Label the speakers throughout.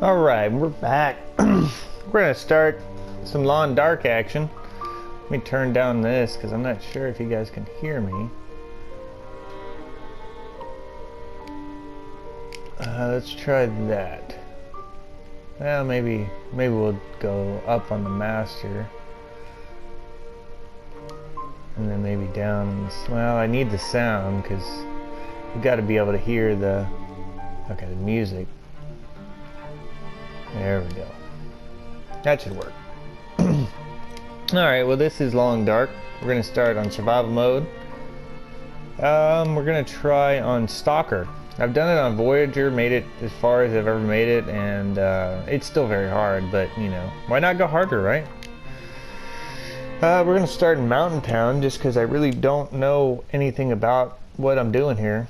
Speaker 1: Alright, we're back. We're gonna start some lawn dark action. Let me turn down this because I'm not sure if you guys can hear me. Let's try that. Well, maybe we'll go up on the master. And then maybe down. Well, I need the sound because you got to be able to hear the music. There we go. That should work. Alright, well this is Long Dark. We're going to start on survival mode. We're going to try on Stalker. I've done it on Voyager, made it as far as I've ever made it, and it's still very hard, but you know, why not go harder, right? We're going to start in Mountain Town just because I really don't know anything about what I'm doing here.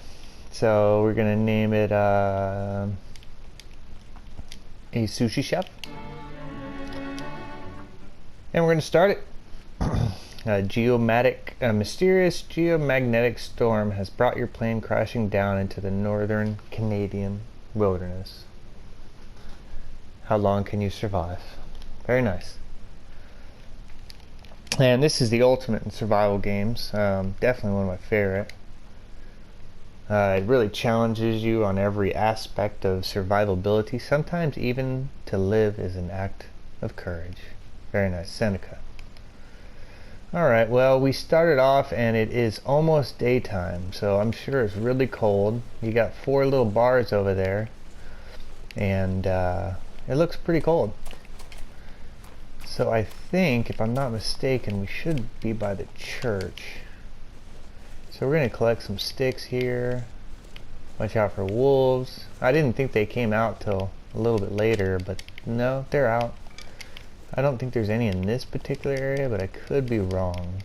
Speaker 1: So we're going to name it A-Sushi-Chef. And we're going to start it. A mysterious geomagnetic storm has brought your plane crashing down into the northern Canadian wilderness. How long can you survive? Very nice. And this is the ultimate in survival games. Definitely one of my favorite. It really challenges you on every aspect of survivability. Sometimes even to live is an act of courage. Very nice. Seneca. Alright, well, we started off and it is almost daytime, so I'm sure it's really cold. You got 4 little bars over there, and it looks pretty cold. So I think, if I'm not mistaken, we should be by the church. So we're going to collect some sticks here. Watch out for wolves. I didn't think they came out till a little bit later, but no, they're out. I don't think there's any in this particular area, but I could be wrong.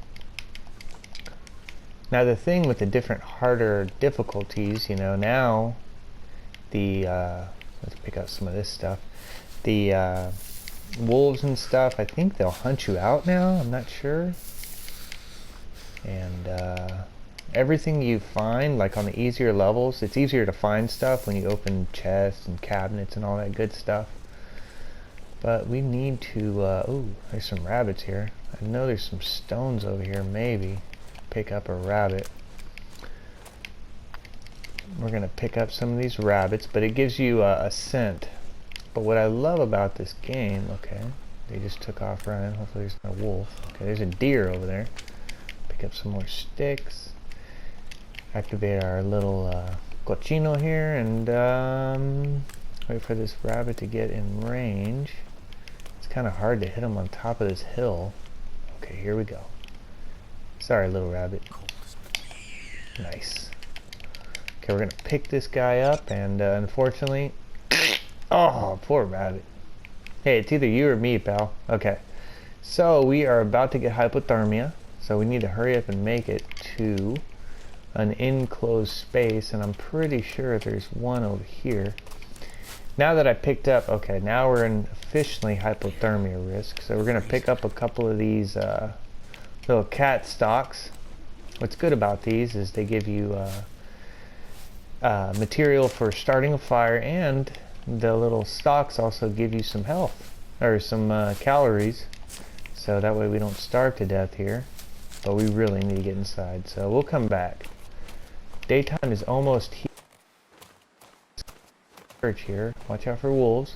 Speaker 1: Now the thing with the different harder difficulties, you know, now the let's pick up some of this stuff. The wolves and stuff, I think they'll hunt you out now. I'm not sure. And everything you find, like on the easier levels, it's easier to find stuff when you open chests and cabinets and all that good stuff. But we need to, ooh, there's some rabbits here. I know there's some stones over here, maybe. Pick up a rabbit. We're going to pick up some of these rabbits, but it gives you a scent. But what I love about this game, okay, they just took off running. Hopefully there's no wolf. Okay, there's a deer over there. Pick up some more sticks. Activate our little cochino here, and wait for this rabbit to get in range. It's kind of hard to hit him on top of this hill. Okay, here we go. Sorry, little rabbit. Nice. Okay, we're gonna pick this guy up, and unfortunately, oh, poor rabbit. Hey, it's either you or me, pal. Okay, so we are about to get hypothermia, so we need to hurry up and make it to an enclosed space, and I'm pretty sure there's one over here. Now that I picked up, okay, now we're in officially hypothermia risk, so we're going to pick up a couple of these little cat stalks. What's good about these is they give you material for starting a fire, and the little stalks also give you some health, or some calories, so that way we don't starve to death here, but we really need to get inside, so we'll come back. Daytime is almost here. Here. Watch out for wolves.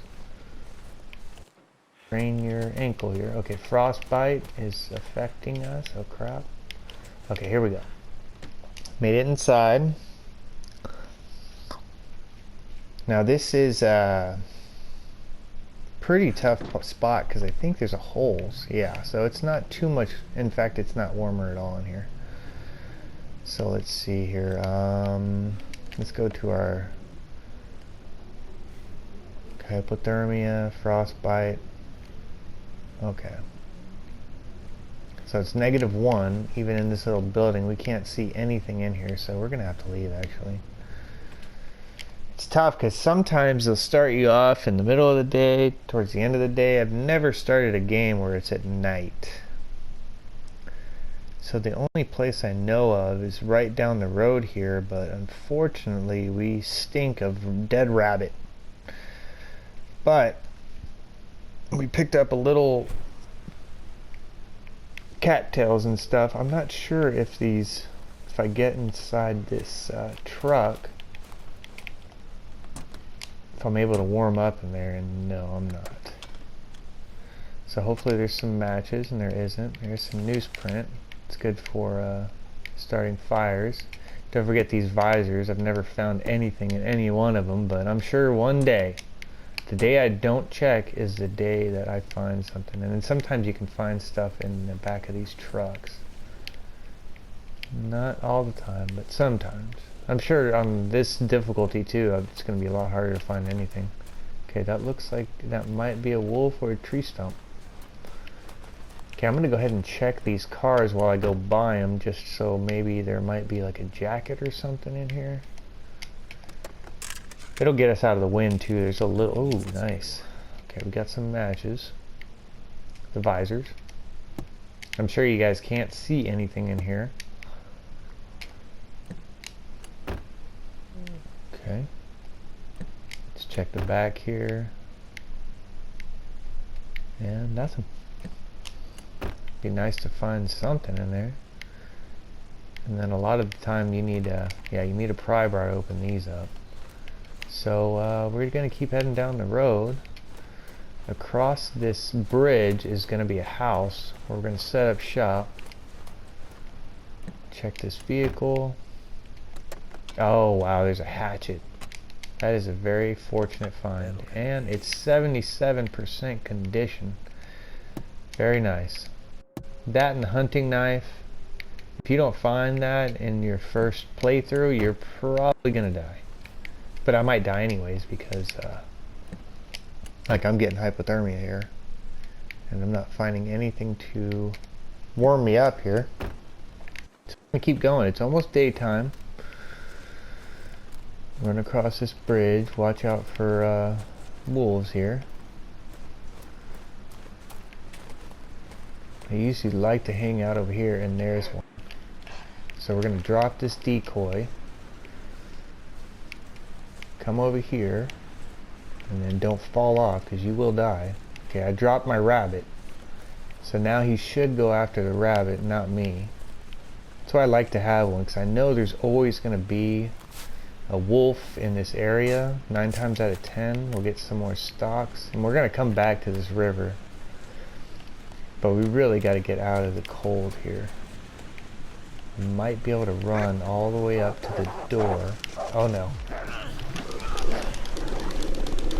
Speaker 1: Sprain your ankle here. Okay, frostbite is affecting us. Oh crap. Okay, here we go. Made it inside. Now this is a pretty tough spot because I think there's a holes. Yeah, so it's not too much. In fact, it's not warmer at all in here. So let's see here. Let's go to our hypothermia, frostbite. Okay. So it's -1, even in this little building. We can't see anything in here, so we're going to have to leave, actually. It's tough, because sometimes they'll start you off in the middle of the day, towards the end of the day. I've never started a game where it's at night. So the only place I know of is right down the road here, but unfortunately we stink of dead rabbit. But we picked up a little cattails and stuff. I'm not sure if if I get inside this truck, if I'm able to warm up in there, and no, I'm not. So hopefully there's some matches, and there isn't. There's some newsprint. It's good for starting fires. Don't forget these visors. I've never found anything in any one of them, but I'm sure one day, the day I don't check is the day that I find something. And then sometimes you can find stuff in the back of these trucks. Not all the time, but sometimes. I'm sure on this difficulty too, it's going to be a lot harder to find anything. Okay, that looks like that might be a wolf or a tree stump. Okay, I'm going to go ahead and check these cars while I go by them, just so maybe there might be like a jacket or something in here. It'll get us out of the wind too. There's a little, oh, nice. Okay, we got some matches. The visors. I'm sure you guys can't see anything in here. Okay. Let's check the back here. And nothing. Be nice to find something in there. And then a lot of the time you need a, you need a pry bar to open these up. So we're going to keep heading down the road. Across this bridge is going to be a house. We're going to set up shop. Check this vehicle. Oh wow, there's a hatchet. That is a very fortunate find. And it's 77% condition. Very nice. That and the hunting knife. If you don't find that in your first playthrough, you're probably going to die. But I might die anyways because like I'm getting hypothermia here. And I'm not finding anything to warm me up here. So I'm going to keep going. It's almost daytime. Run across this bridge. Watch out for wolves here. They usually like to hang out over here, and there's one. So we're going to drop this decoy. Come over here. And then don't fall off, because you will die. Okay, I dropped my rabbit. So now he should go after the rabbit, not me. That's why I like to have one, because I know there's always going to be a wolf in this area. 9 times out of 10 we'll get some more stalks, and we're going to come back to this river, but we really got to get out of the cold here. We might be able to run all the way up to the door. Oh no,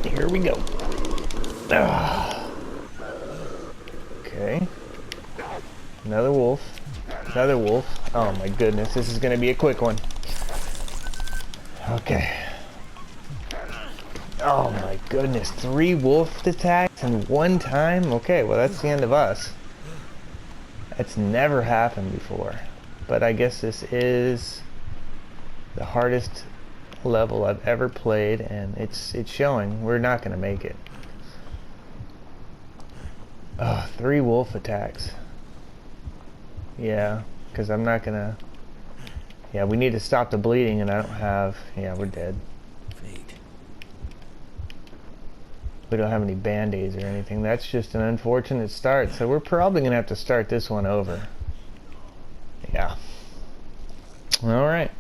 Speaker 1: here we go. Okay, another wolf, another wolf. Oh my goodness, this is going to be a quick one. Okay. Oh my goodness, 3 wolf attacks in one time? Okay, well that's the end of us. That's never happened before. But I guess this is the hardest level I've ever played, and it's showing. We're not going to make it. 3 wolf attacks. Yeah, because I'm not going to... Yeah, we need to stop the bleeding, and I don't have... Yeah, we're dead. We don't have any band-aids or anything. That's just an unfortunate start, so we're probably going to have to start this one over. Yeah. Alright.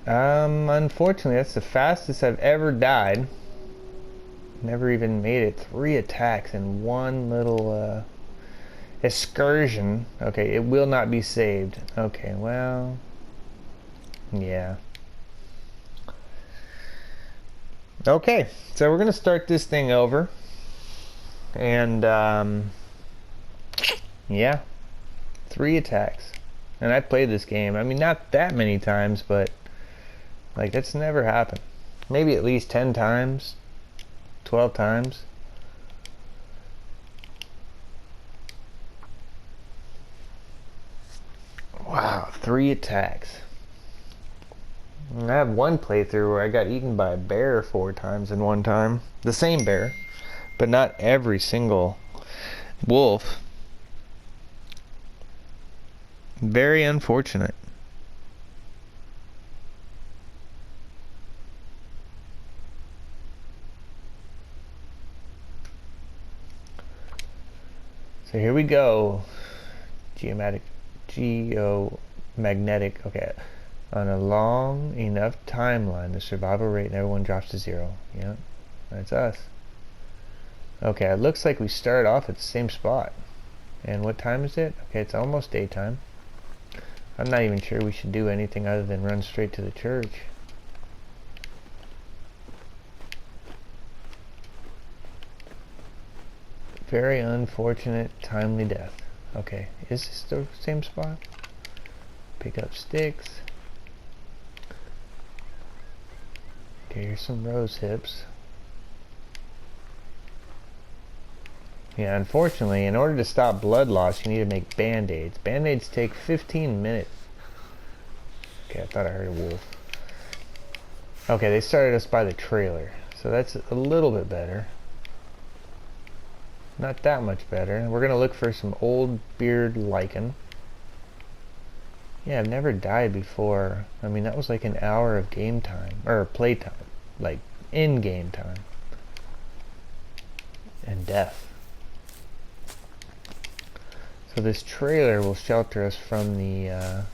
Speaker 1: Unfortunately, that's the fastest I've ever died. Never even made it. 3 attacks in one little, excursion. Okay, it will not be saved. Okay, well, yeah. Okay, so we're gonna start this thing over, and yeah, 3 attacks. And I played this game, I mean, not that many times, but like that's never happened. Maybe at least 10 times, 12 times. Wow, 3 attacks. I have one playthrough where I got eaten by a bear 4 times in one time. The same bear, but not every single wolf. Very unfortunate. So here we go. Geomagnetic. Okay. On a long enough timeline, the survival rate in everyone drops to 0. Yep, that's us. Okay, it looks like we start off at the same spot. And what time is it? Okay, it's almost daytime. I'm not even sure we should do anything other than run straight to the church. Very unfortunate, timely death. Okay, is this the same spot? Pick up sticks. Okay, here's some rose hips. Yeah, unfortunately, in order to stop blood loss, you need to make band-aids. Band-aids take 15 minutes. Okay, I thought I heard a wolf. Okay, they started us by the trailer, so that's a little bit better. Not that much better. We're gonna look for some old beard lichen. Yeah, I've never died before. I mean, that was like an hour of game time, or play time, like in-game time. And death. So this trailer will shelter us from the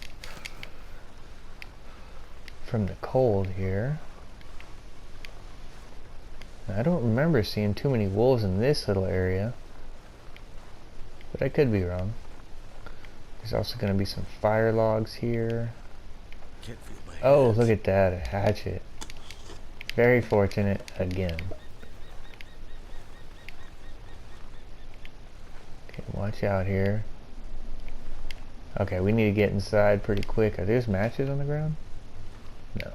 Speaker 1: cold here. I don't remember seeing too many wolves in this little area, but I could be wrong. There's also going to be some fire logs here. Oh, look at that, a hatchet. Very fortunate again. Okay, watch out here. Okay, we need to get inside pretty quick. Are there matches on the ground? No.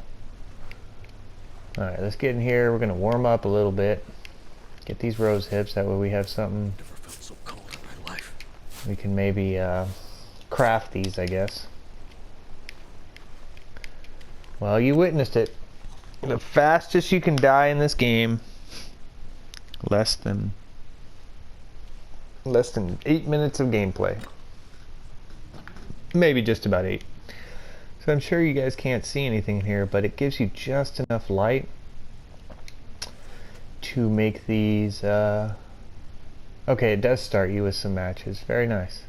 Speaker 1: Alright, let's get in here. We're going to warm up a little bit. Get these rose hips, that way we have something.
Speaker 2: Never felt so cold in my life.
Speaker 1: We can maybe craft these, I guess. Well, you witnessed it. The fastest you can die in this game, less than 8 minutes of gameplay. Maybe just about 8. So I'm sure you guys can't see anything here, but it gives you just enough light to make these, okay, it does start you with some matches. Very nice.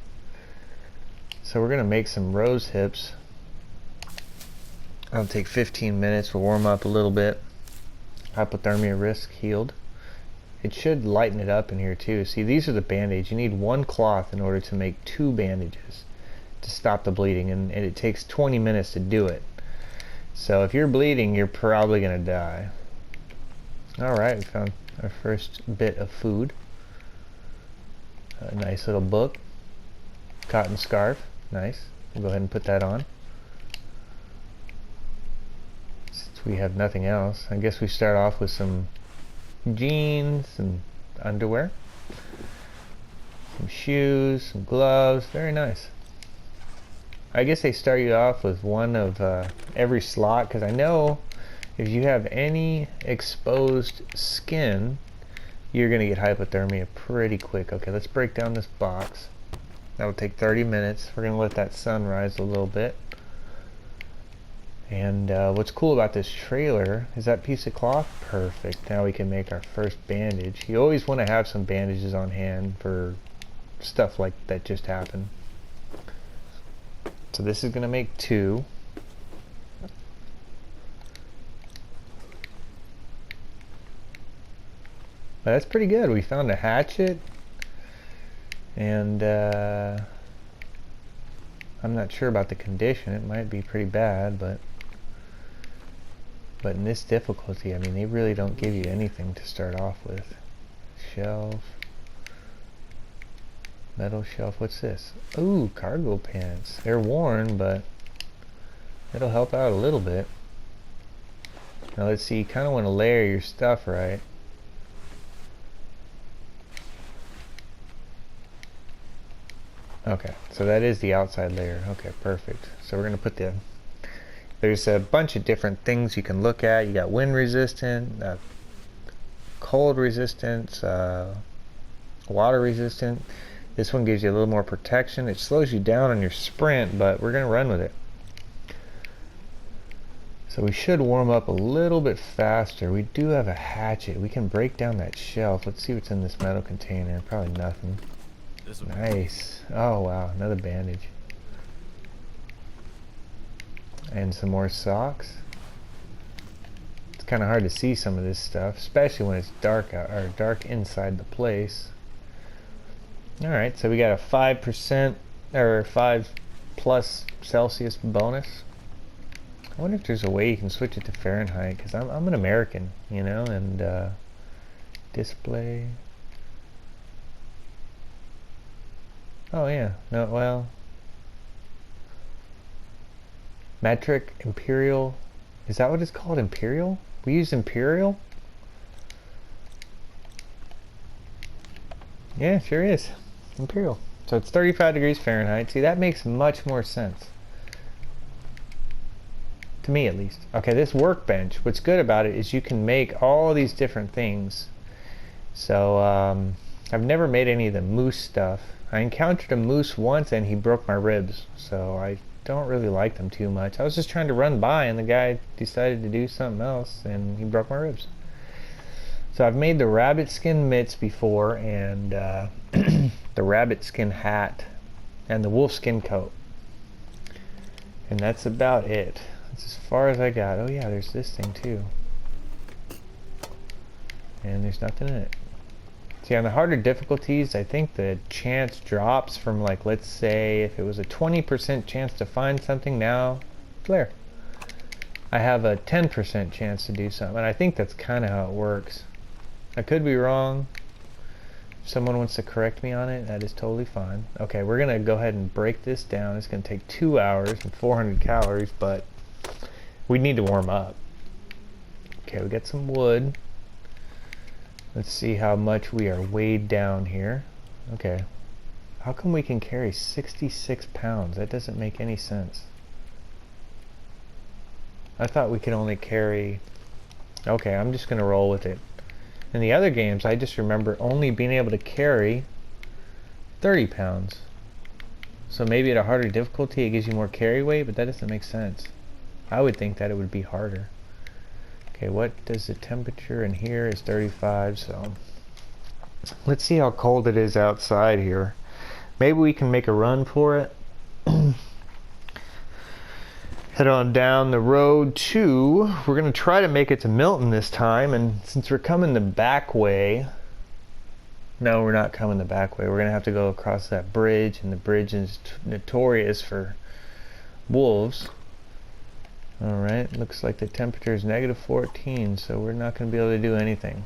Speaker 1: So we're going to make some rose hips. That'll take 15 minutes. We'll warm up a little bit. Hypothermia risk healed. It should lighten it up in here too. See, these are the band-aids. You need 1 cloth in order to make 2 bandages to stop the bleeding, and it takes 20 minutes to do it. So if you're bleeding, you're probably gonna die. Alright, we found our first bit of food. A nice little book. Cotton scarf. Nice. We'll go ahead and put that on. Since we have nothing else, I guess we start off with some jeans, some underwear, some shoes, some gloves. Very nice. I guess they start you off with one of every slot, because I know if you have any exposed skin, you're going to get hypothermia pretty quick. Okay, let's break down this box. That will take 30 minutes. We're going to let that sun rise a little bit. And what's cool about this trailer is that piece of cloth. Perfect. Now we can make our first bandage. You always want to have some bandages on hand for stuff like that just happened. So this is going to make 2. But that's pretty good. We found a hatchet, and I'm not sure about the condition. It might be pretty bad, but in this difficulty, I mean, they really don't give you anything to start off with. Shelf. Metal shelf. What's this? Ooh, cargo pants. They're worn, but it'll help out a little bit. Now let's see, you kind of want to layer your stuff right. Okay, so that is the outside layer. Okay, perfect. So we're going to put there's a bunch of different things you can look at. You got wind resistant, cold resistance, water resistant. This one gives you a little more protection. It slows you down on your sprint, but we're going to run with it. So we should warm up a little bit faster. We do have a hatchet. We can break down that shelf. Let's see what's in this metal container. Probably nothing.
Speaker 2: invisible.
Speaker 1: Nice. Oh wow, another bandage. And some more socks. It's kind of hard to see some of this stuff, especially when it's dark out or dark inside the place. All right, so we got a 5% or 5 plus Celsius bonus. I wonder if there's a way you can switch it to Fahrenheit, because I'm an American, you know, and display. Oh yeah, no, well, metric, imperial. Is that what it's called, imperial? We use imperial? Yeah, sure is. Imperial. So it's 35 degrees Fahrenheit. See, that makes much more sense. To me, at least. Okay, this workbench, what's good about it is you can make all these different things. So, I've never made any of the moose stuff. I encountered a moose once and he broke my ribs. So I don't really like them too much. I was just trying to run by and the guy decided to do something else and he broke my ribs. So I've made the rabbit skin mitts before, and the rabbit skin hat and the wolf skin coat, and that's about it. That's as far as I got. Oh yeah, there's this thing too, and there's nothing in it. See, on the harder difficulties, I think the chance drops from, like, let's say if it was a 20% chance to find something, now flare. I have a 10% chance to do something, and I think that's kind of how it works. I could be wrong. If someone wants to correct me on it, that is totally fine. Okay, we're gonna go ahead and break this down. It's gonna take 2 hours and 400 calories, but we need to warm up. Okay, we got some wood. Let's see how much we are weighed down here. Okay. How come we can carry 66 pounds? That doesn't make any sense. I thought we could only carry... Okay, I'm just gonna roll with it. In the other games, I just remember only being able to carry 30 pounds. So maybe at a harder difficulty it gives you more carry weight, but that doesn't make sense. I would think that it would be harder. Okay, what does the temperature in here is 35, so let's see how cold it is outside here. Maybe we can make a run for it. Head on down the road to, we're going to try to make it to Milton this time, and since we're coming the back way, no, we're not coming the back way. We're going to have to go across that bridge, and the bridge is notorious for wolves. Alright, looks like the temperature is negative 14, so we're not going to be able to do anything.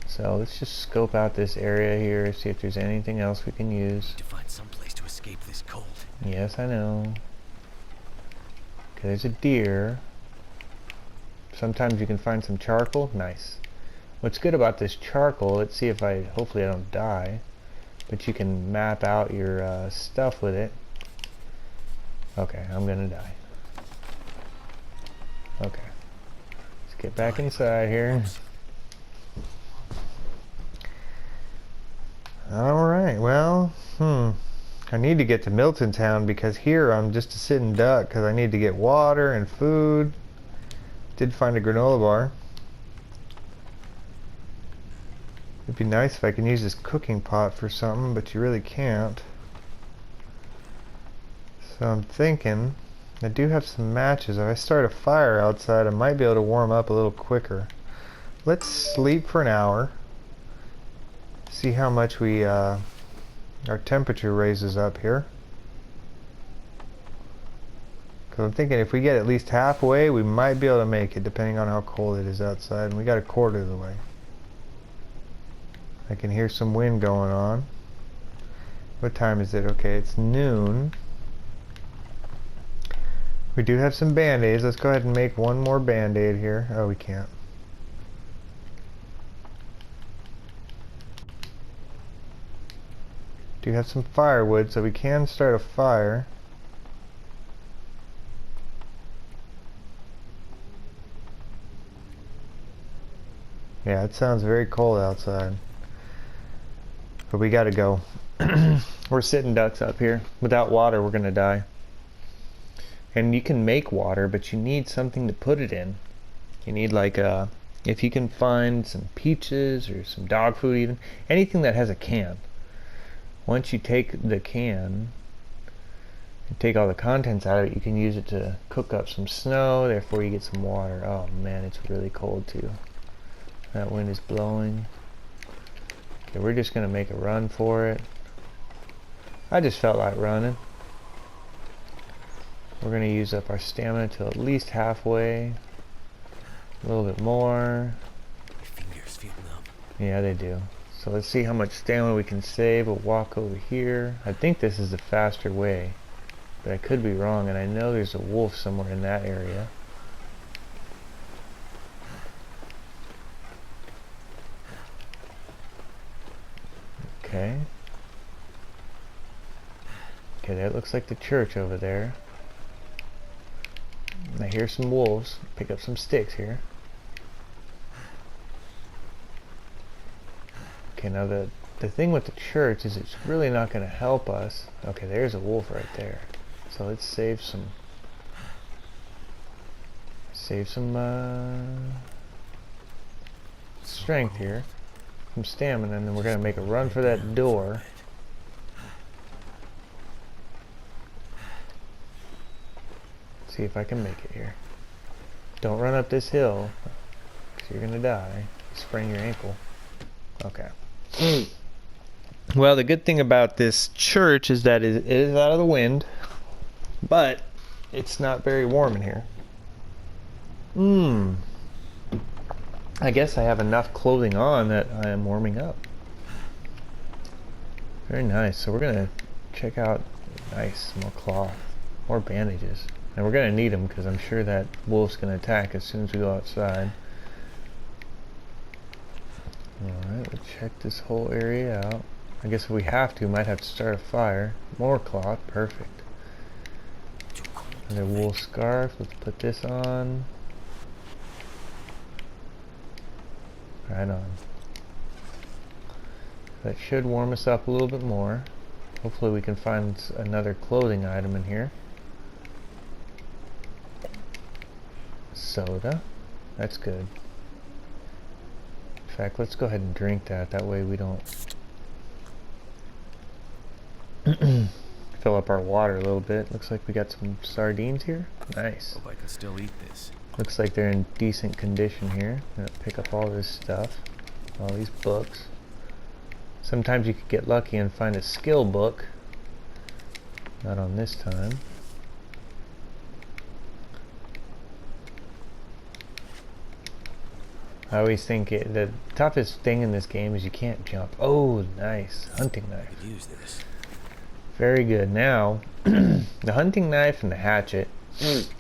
Speaker 1: So let's just scope out this area here, see if there's anything else we can use.
Speaker 2: To find some place to escape this cold.
Speaker 1: Yes, I know. Okay, there's a deer. Sometimes you can find some charcoal. Nice. What's good about this charcoal, let's see if hopefully I don't die, but you can map out your stuff with it. Okay, I'm gonna die. Okay. Let's get back inside here. Alright, well, I need to get to Milton Town because here I'm just a sitting duck because I need to get water and food. Did find a granola bar. It'd be nice if I can use this cooking pot for something, but you really can't. So I'm thinking, I do have some matches. If I start a fire outside, I might be able to warm up a little quicker. Let's sleep for an hour. See how much our temperature raises up here. Because I'm thinking if we get at least halfway, we might be able to make it, depending on how cold it is outside. And we got a quarter of the way. I can hear some wind going on. What time is it? Okay, it's noon. We do have some band-aids. Let's go ahead and make one more band-aid here. Oh, we can't. Do have some firewood, so we can start a fire. Yeah, it sounds very cold outside. But we gotta go. We're sitting ducks up here. Without water, we're gonna die. And you can make water, but you need something to put it in. You need like a If you can find some peaches or some dog food, even anything that has a can, once you take the can and take all the contents out of it, you can use it to cook up some snow, therefore you get some water. Oh man, it's really cold too. That wind is blowing. Okay, we're just gonna make a run for it. I just felt like running. We're gonna use up our stamina to at least halfway. A little bit more.
Speaker 2: My fingers feel numb.
Speaker 1: Yeah, they do. So let's see how much stamina we can save. We'll walk over here. I think this is the faster way, but I could be wrong, and I know there's a wolf somewhere in that area. Okay. Okay, that looks like the church over there. I hear some wolves. Pick up some sticks here. Okay, now the thing with the church is it's really not going to help us. Okay, there's a wolf right there. So let's save some strength here, some stamina, and then we're going to make a run for that door. See if I can make it here. Don't run up this hill, because you're going to die. Sprain your ankle. Okay. Well, the good thing about this church is that it is out of the wind, but it's not very warm in here. I guess I have enough clothing on that I am warming up. Very nice. So we're gonna check out. Nice, more cloth, more bandages, and we're gonna need them because I'm sure that wolf's gonna attack as soon as we go outside. Alright, we'll check this whole area out. I guess if we have to, might have to start a fire. More cloth, perfect. Another wool scarf, let's put this on. Right on. That should warm us up a little bit more. Hopefully we can find another clothing item in here. Soda, that's good. In fact, let's go ahead and drink that. That way we don't fill up our water a little bit. Looks like we got some sardines here. Nice.
Speaker 2: Hope I can still eat this.
Speaker 1: Looks like they're in decent condition here. I'm gonna pick up all this stuff, all these books. Sometimes you could get lucky and find a skill book. Not on this time. I always think the toughest thing in this game is you can't jump. Oh, nice. Hunting knife.
Speaker 2: I could use this.
Speaker 1: Very good. Now, the hunting knife and the hatchet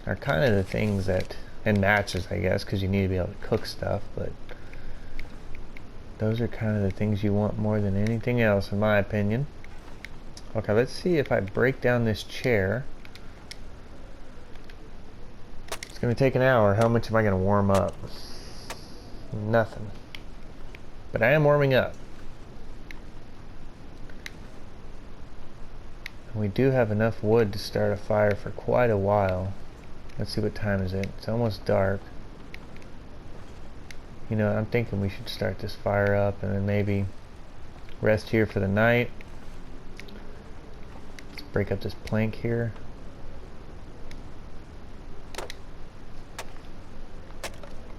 Speaker 1: are kind of the things that, and matches, I guess, because you need to be able to cook stuff, but those are kind of the things you want more than anything else, in my opinion. Okay, let's see if I break down this chair. It's going to take an hour. How much am I going to warm up? Nothing. But I am warming up. And we do have enough wood to start a fire for quite a while. Let's see, what time is it? It's almost dark. You know, I'm thinking we should start this fire up and then maybe rest here for the night. Let's break up this plank here.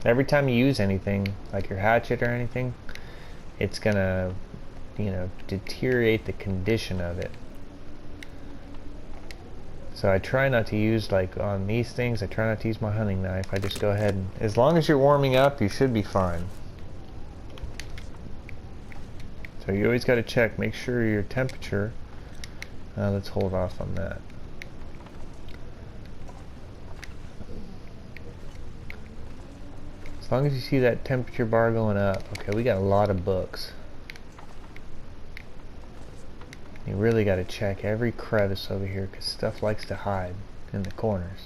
Speaker 1: Every time you use anything, like your hatchet or anything, it's gonna, you know, deteriorate the condition of it. So I try not to use, like on these things, I try not to use my hunting knife. I just go ahead and, as long as you're warming up, you should be fine. So you always got to check, make sure your temperature, let's hold off on that. As long as you see that temperature bar going up. Okay, we got a lot of books. You really got to check every crevice over here because stuff likes to hide in the corners.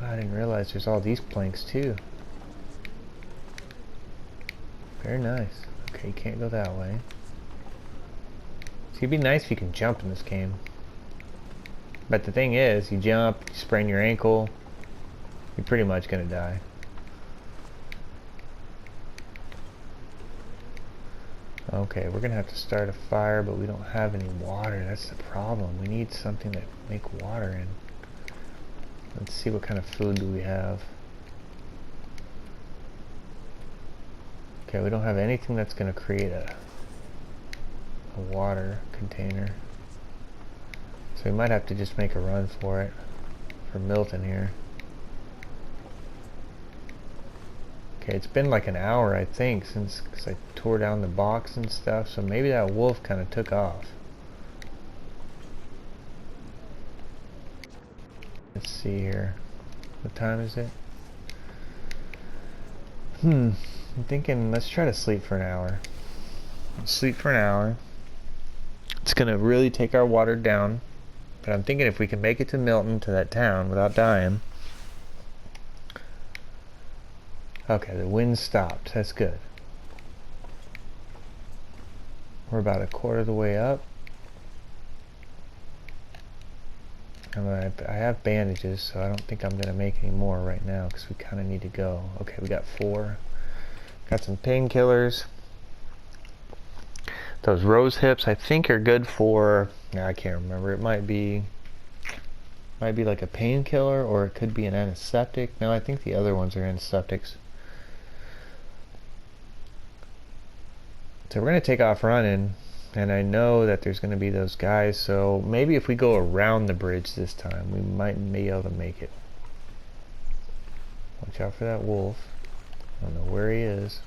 Speaker 1: Wow, I didn't realize there's all these planks too. Very nice. Okay, you can't go that way. See, it'd be nice if you can jump in this game. But the thing is, you jump, you sprain your ankle, you're pretty much gonna die. Okay, we're gonna have to start a fire, but we don't have any water. That's the problem. We need something to make water in. Let's see what kind of food do we have. Okay, we don't have anything that's gonna create a water container. So we might have to just make a run for it. For Milton here. Okay, it's been like an hour, I think, since cause I tore down the box and stuff, so maybe that wolf kind of took off. Let's see here. What time is it? I'm thinking let's try to sleep for an hour. Sleep for an hour. It's gonna really take our water down, but I'm thinking if we can make it to Milton, to that town, without dying. Okay, the wind stopped. That's good. We're about a quarter of the way up. I have bandages, so I don't think I'm going to make any more right now because we kind of need to go. Okay, we got 4. Got some painkillers. Those rose hips I think are good for, I can't remember. It might be like a painkiller, or it could be an antiseptic. No, I think the other ones are antiseptics. So we're going to take off running, and I know that there's going to be those guys, so maybe if we go around the bridge this time, we might be able to make it. Watch out for that wolf. I don't know where he is.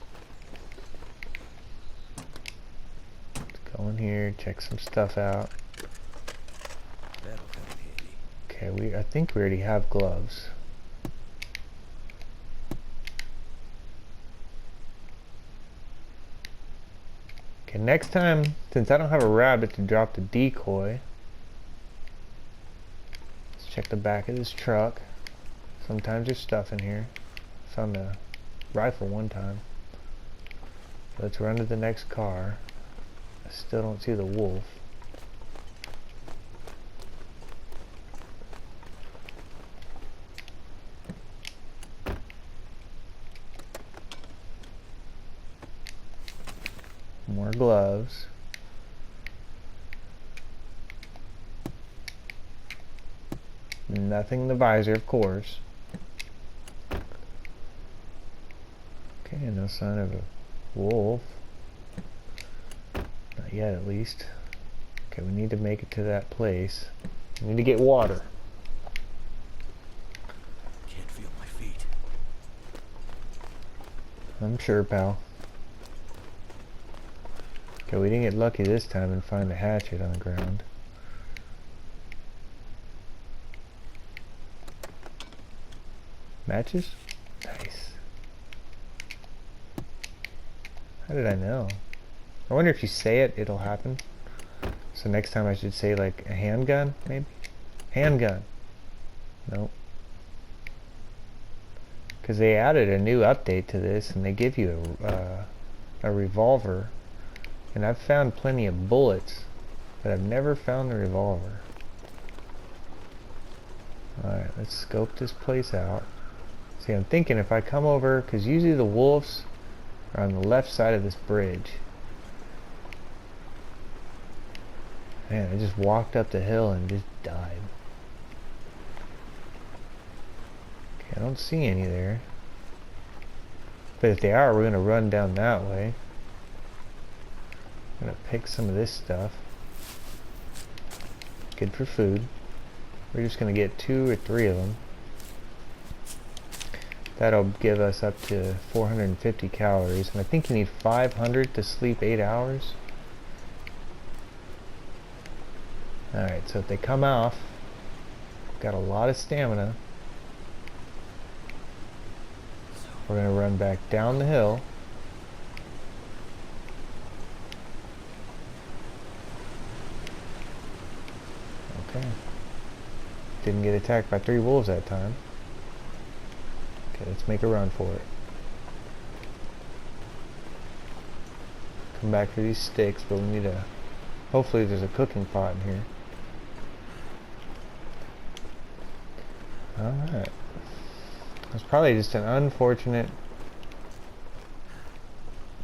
Speaker 1: Let's go in here, check some stuff out.
Speaker 2: That'll come in handy.
Speaker 1: Okay, I think we already have gloves. Okay, next time, since I don't have a rabbit to drop the decoy, let's check the back of this truck. Sometimes there's stuff in here. Found a rifle one time. Let's run to the next car. I still don't see the wolf. More gloves. Nothing in the visor, of course. Okay, no sign of a wolf. Not yet, at least. Okay, we need to make it to that place. We need to get water.
Speaker 2: Can't feel my feet.
Speaker 1: I'm sure, pal. Okay, we didn't get lucky this time and find the hatchet on the ground. Matches? Nice. How did I know? I wonder if you say it, it'll happen. So next time I should say like a handgun, maybe? Handgun. Nope. Because they added a new update to this and they give you a revolver. And I've found plenty of bullets, but I've never found the revolver. Alright, let's scope this place out. See, I'm thinking if I come over, because usually the wolves are on the left side of this bridge. Man, I just walked up the hill and just died. Okay, I don't see any there. But if they are, we're going to run down that way. I'm going to pick some of this stuff. Good for food. We're just going to get 2 or 3 of them. That'll give us up to 450 calories. And I think you need 500 to sleep 8 hours. Alright, so if they come off, got a lot of stamina. We're going to run back down the hill. Okay. Didn't get attacked by 3 wolves that time. Okay, let's make a run for it. Come back for these sticks, but we need a... Hopefully there's a cooking pot in here. Alright. It's probably just an unfortunate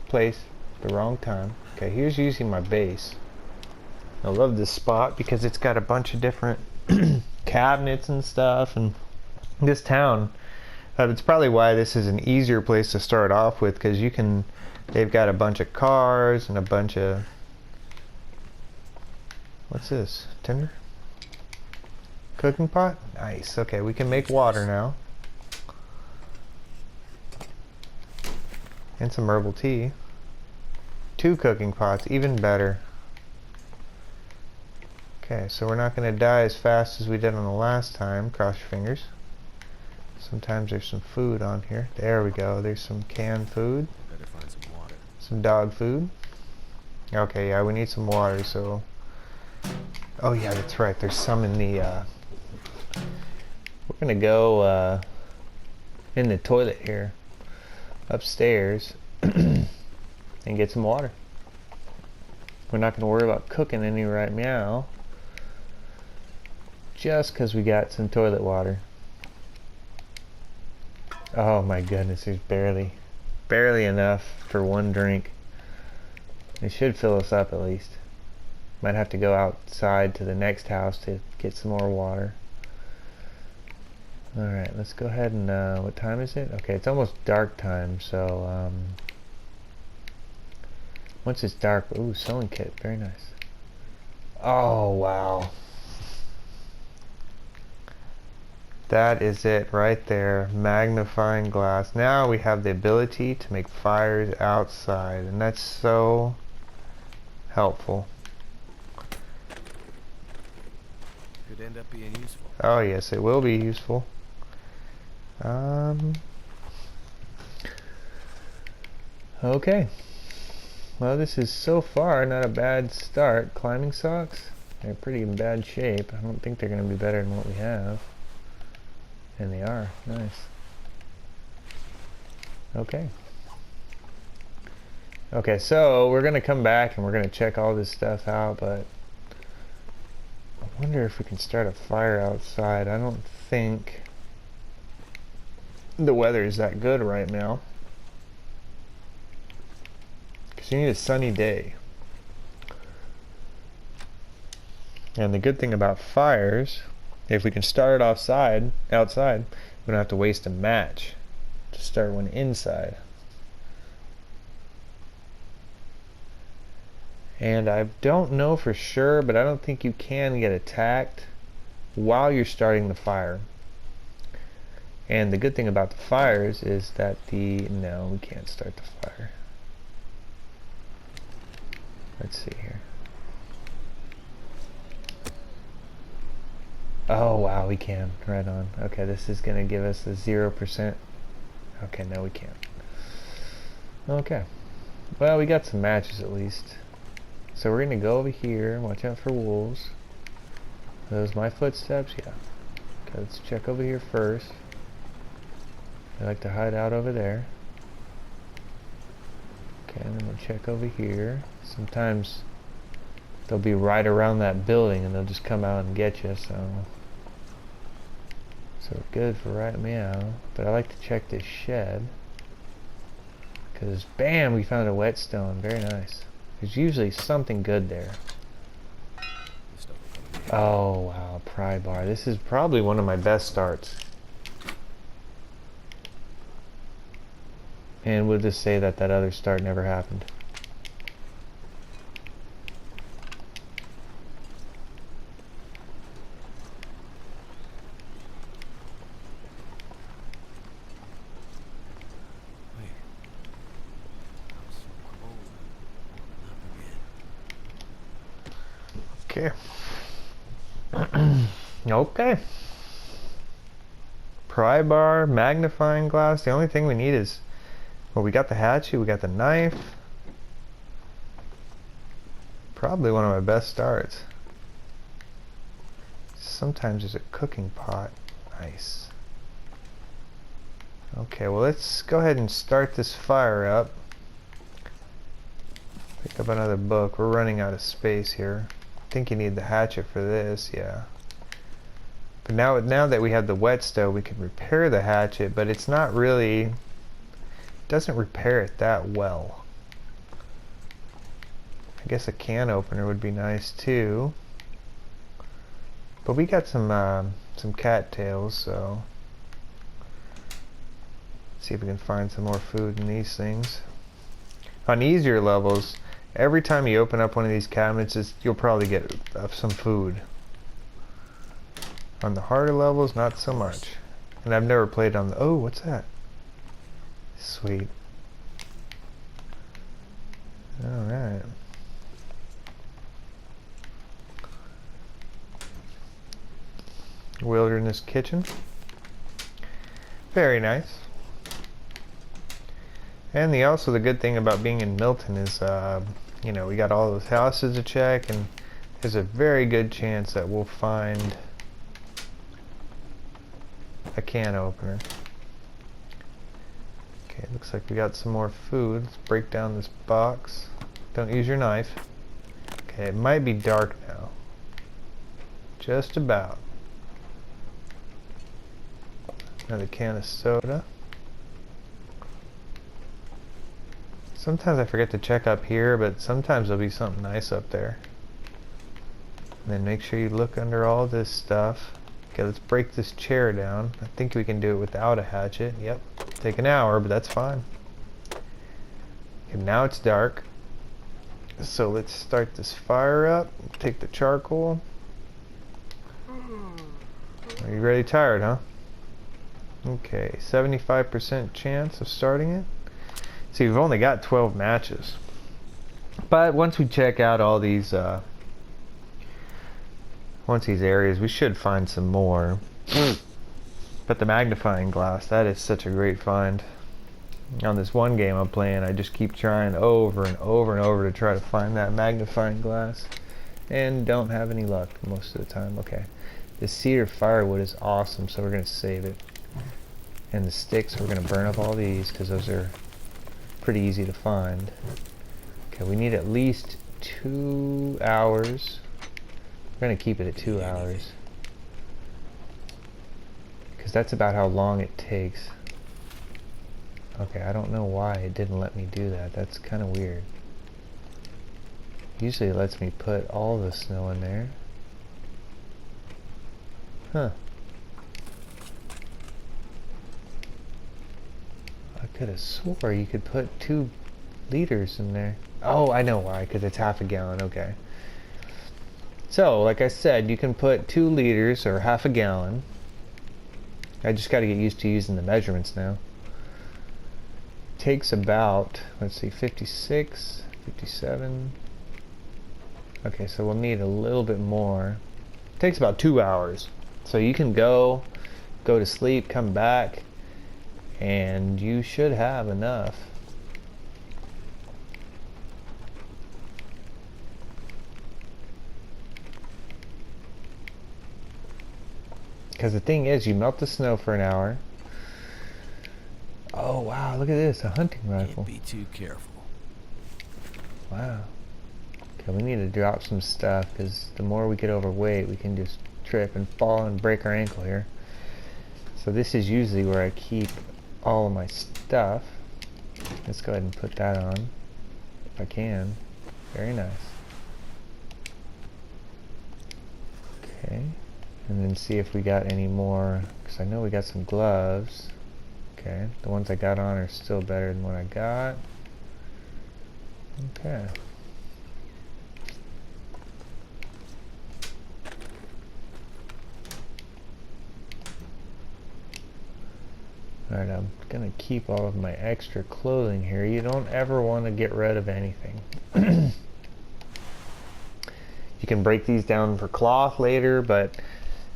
Speaker 1: place, the wrong time. Okay, here's using my base. I love this spot because it's got a bunch of different cabinets and stuff, and this town, it's probably why this is an easier place to start off with, because they've got a bunch of cars and a bunch of, what's this, tinder? Cooking pot? Nice. Okay, we can make water now. And some herbal tea. 2 cooking pots, even better. Okay, so we're not going to die as fast as we did on the last time. Cross your fingers. Sometimes there's some food on here. There we go. There's some canned food.
Speaker 2: Better find some water.
Speaker 1: Some dog food. Okay, yeah, we need some water, so... Oh yeah, that's right. There's some in the... We're going to go in the toilet here. Upstairs. And get some water. We're not going to worry about cooking any right now. Just because we got some toilet water. Oh my goodness, there's barely enough for 1 drink. It should fill us up at least. Might have to go outside to the next house to get some more water. Alright, let's go ahead and, what time is it? Okay, it's almost dark time, so, once it's dark, ooh, sewing kit, very nice. Oh, wow. That is it right there, magnifying glass. Now we have the ability to make fires outside, and that's so helpful.
Speaker 2: Could end up being useful.
Speaker 1: Oh yes, it will be useful. Okay. Well, this is so far not a bad start. Climbing socks, they're pretty in bad shape. I don't think they're going to be better than what we have. And they are. Nice. Okay. Okay, so we're going to come back and we're going to check all this stuff out, but I wonder if we can start a fire outside. I don't think the weather is that good right now. Because you need a sunny day. And the good thing about fires, if we can start it outside, we don't have to waste a match to start one inside. And I don't know for sure, but I don't think you can get attacked while you're starting the fire. And the good thing about the fires is that no, we can't start the fire. Let's see here. Oh wow, we can. Right on. Okay, this is going to give us a 0%. Okay, no we can't. Okay. Well, we got some matches at least. So we're going to go over here. Watch out for wolves. Are those my footsteps? Yeah. Okay, let's check over here first. They like to hide out over there. Okay, and then we'll check over here. Sometimes they'll be right around that building and they'll just come out and get you, so we're good for right meow. But I like to check this shed, because bam, we found a whetstone. Very nice. There's usually something good there. Oh wow, pry bar. This is probably one of my best starts. And we'll just say that other start never happened. Okay. Okay. Pry bar, magnifying glass. The only thing we need is, well, we got the hatchet, we got the knife. Probably one of my best starts. Sometimes there's a cooking pot. Nice. Okay, well, let's go ahead and start this fire up. Pick up another book. We're running out of space here. I think you need the hatchet for this, yeah. But now that we have the whetstone, we can repair the hatchet, but it's not really, doesn't repair it that well. I guess a can opener would be nice too. But we got some cattails, so let's see if we can find some more food in these things. On easier levels, every time you open up one of these cabinets, you'll probably get some food. On the harder levels, not so much. And I've never played on the... Oh, what's that? Sweet. Alright. Wilderness kitchen. Very nice. And also the good thing about being in Milton is, you know, we got all those houses to check, and there's a very good chance that we'll find a can opener. Okay, looks like we got some more food. Let's break down this box. Don't use your knife. Okay, it might be dark now. Just about. Another can of soda. Sometimes I forget to check up here, but sometimes there'll be something nice up there. And then make sure you look under all this stuff. Okay, let's break this chair down. I think we can do it without a hatchet. Yep. Take an hour, but that's fine. Okay, now it's dark. So let's start this fire up. Take the charcoal. Are you really tired, huh? Okay, 75% chance of starting it. See, we've only got 12 matches. But once we check out all these areas, we should find some more. But the magnifying glass, that is such a great find. On this one game I'm playing, I just keep trying over and over and over to try to find that magnifying glass, and don't have any luck most of the time. Okay, this cedar firewood is awesome, so we're going to save it. And the sticks, we're going to burn up all these because those are pretty easy to find. Okay, we need at least 2 hours. We're going to keep it at 2 hours, because that's about how long it takes. Okay, I don't know why it didn't let me do that. That's kind of weird. Usually it lets me put all the snow in there. Huh. I could have swore you could put 2 liters in there. Oh, I know why, because it's half a gallon. Okay. So, like I said, you can put 2 liters or half a gallon. I just got to get used to using the measurements now. Takes about, let's see, 56, 57. Okay, so we'll need a little bit more. Takes about 2 hours. So you can go to sleep, come back, and you should have enough. Because the thing is, you melt the snow for an hour. Oh wow, look at this, a hunting rifle.
Speaker 2: Can't be too careful.
Speaker 1: Wow. Okay, we need to drop some stuff, because the more we get overweight, we can just trip and fall and break our ankle here. So this is usually where I keep all of my stuff. Let's go ahead and put that on, if I can. Very nice. Okay, and then see if we got any more, because I know we got some gloves. Okay, the ones I got on are still better than what I got. Okay. Alright, I'm gonna keep all of my extra clothing here. You don't ever want to get rid of anything. You can break these down for cloth later, but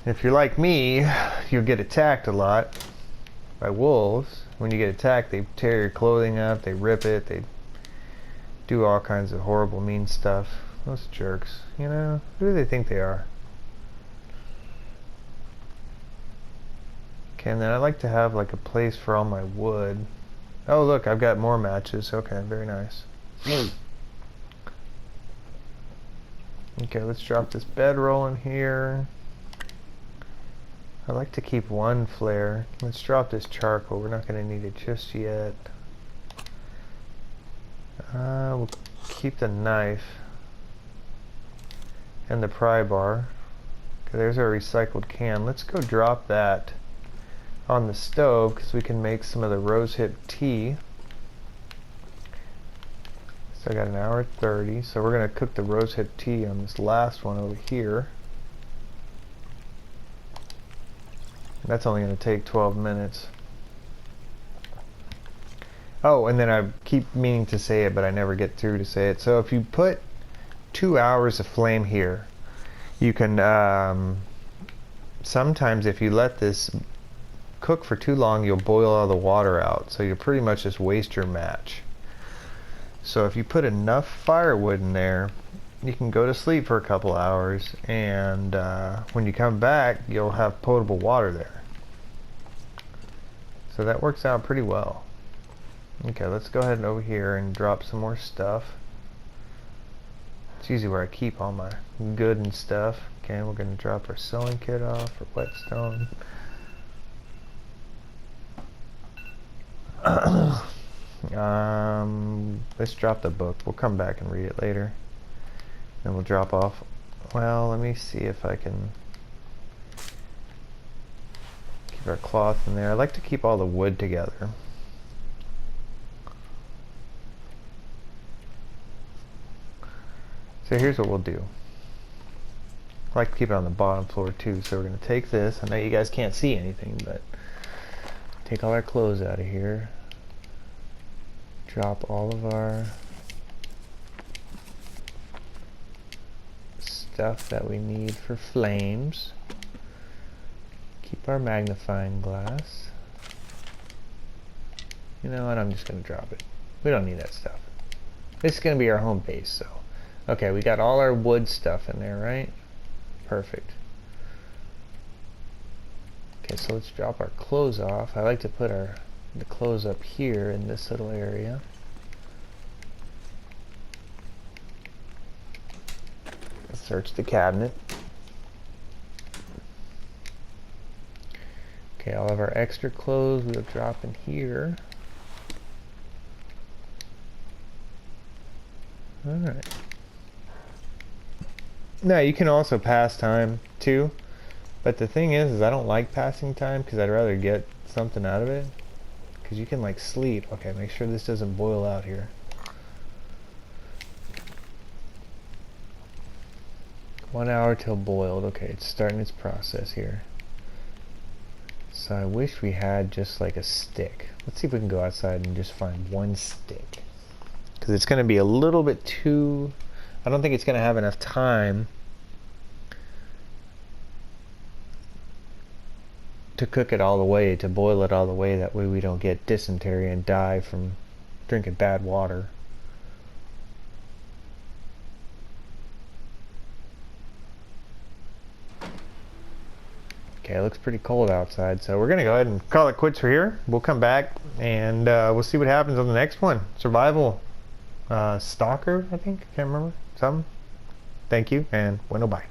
Speaker 1: if you're like me, you'll get attacked a lot by wolves. When you get attacked, they tear your clothing up, they rip it, they do all kinds of horrible, mean stuff. Those jerks, you know, who do they think they are? Okay, and then I like to have like a place for all my wood. Oh look, I've got more matches. Okay, very nice. Okay, let's drop this bedroll in here. I like to keep one flare. Let's drop this charcoal. We're not going to need it just yet. We'll keep the knife. and the pry bar. Okay, there's our recycled can. Let's go drop that on the stove because we can make some of the rosehip tea. So I got an hour 30. So we're going to cook the rosehip tea on this last one over here. That's only going to take 12 minutes. Oh, and then I keep meaning to say it, but I never get through to say it. So if you put 2 hours of flame here, you can, sometimes if you let this cook for too long, you'll boil all the water out. So you'll pretty much just waste your match. So if you put enough firewood in there, you can go to sleep for a couple hours, and when you come back, you'll have potable water there. So that works out pretty well. Okay, let's go ahead and over here and drop some more stuff. It's usually where I keep all my good and stuff. Okay, we're going to drop our sewing kit off, our whetstone. Let's drop the book. We'll come back and read it later. Then we'll drop off. Well, let me see if I can keep our cloth in there. I like to keep all the wood together. So here's what we'll do. I like to keep it on the bottom floor too. So we're going to take this. I know you guys can't see anything, but take all our clothes out of here. Drop all of our stuff that we need for flames. Keep our magnifying glass. You know what? I'm just going to drop it. We don't need that stuff. This is going to be our home base, so. Okay, we got all our wood stuff in there, right? Perfect. Okay, so let's drop our clothes off. I like to put the clothes up here in this little area. Let's search the cabinet. Okay, all of our extra clothes we'll drop in here. Alright. Now you can also pass time too, but the thing is I don't like passing time because I'd rather get something out of it, because you can like sleep. Okay, make sure this doesn't boil out here. One hour till boiled. Okay, it's starting its process here. So I wish we had just like a stick. Let's see if we can go outside and just find one stick, because it's going to be a little bit too, I don't think it's going to have enough time to cook it all the way, to boil it all the way. That way we don't get dysentery and die from drinking bad water. Okay, it looks pretty cold outside, so we're going to go ahead and call it quits for here. We'll come back and we'll see what happens on the next one. Survival. Stalker, I think. I can't remember. Something. Thank you, and bueno, bye.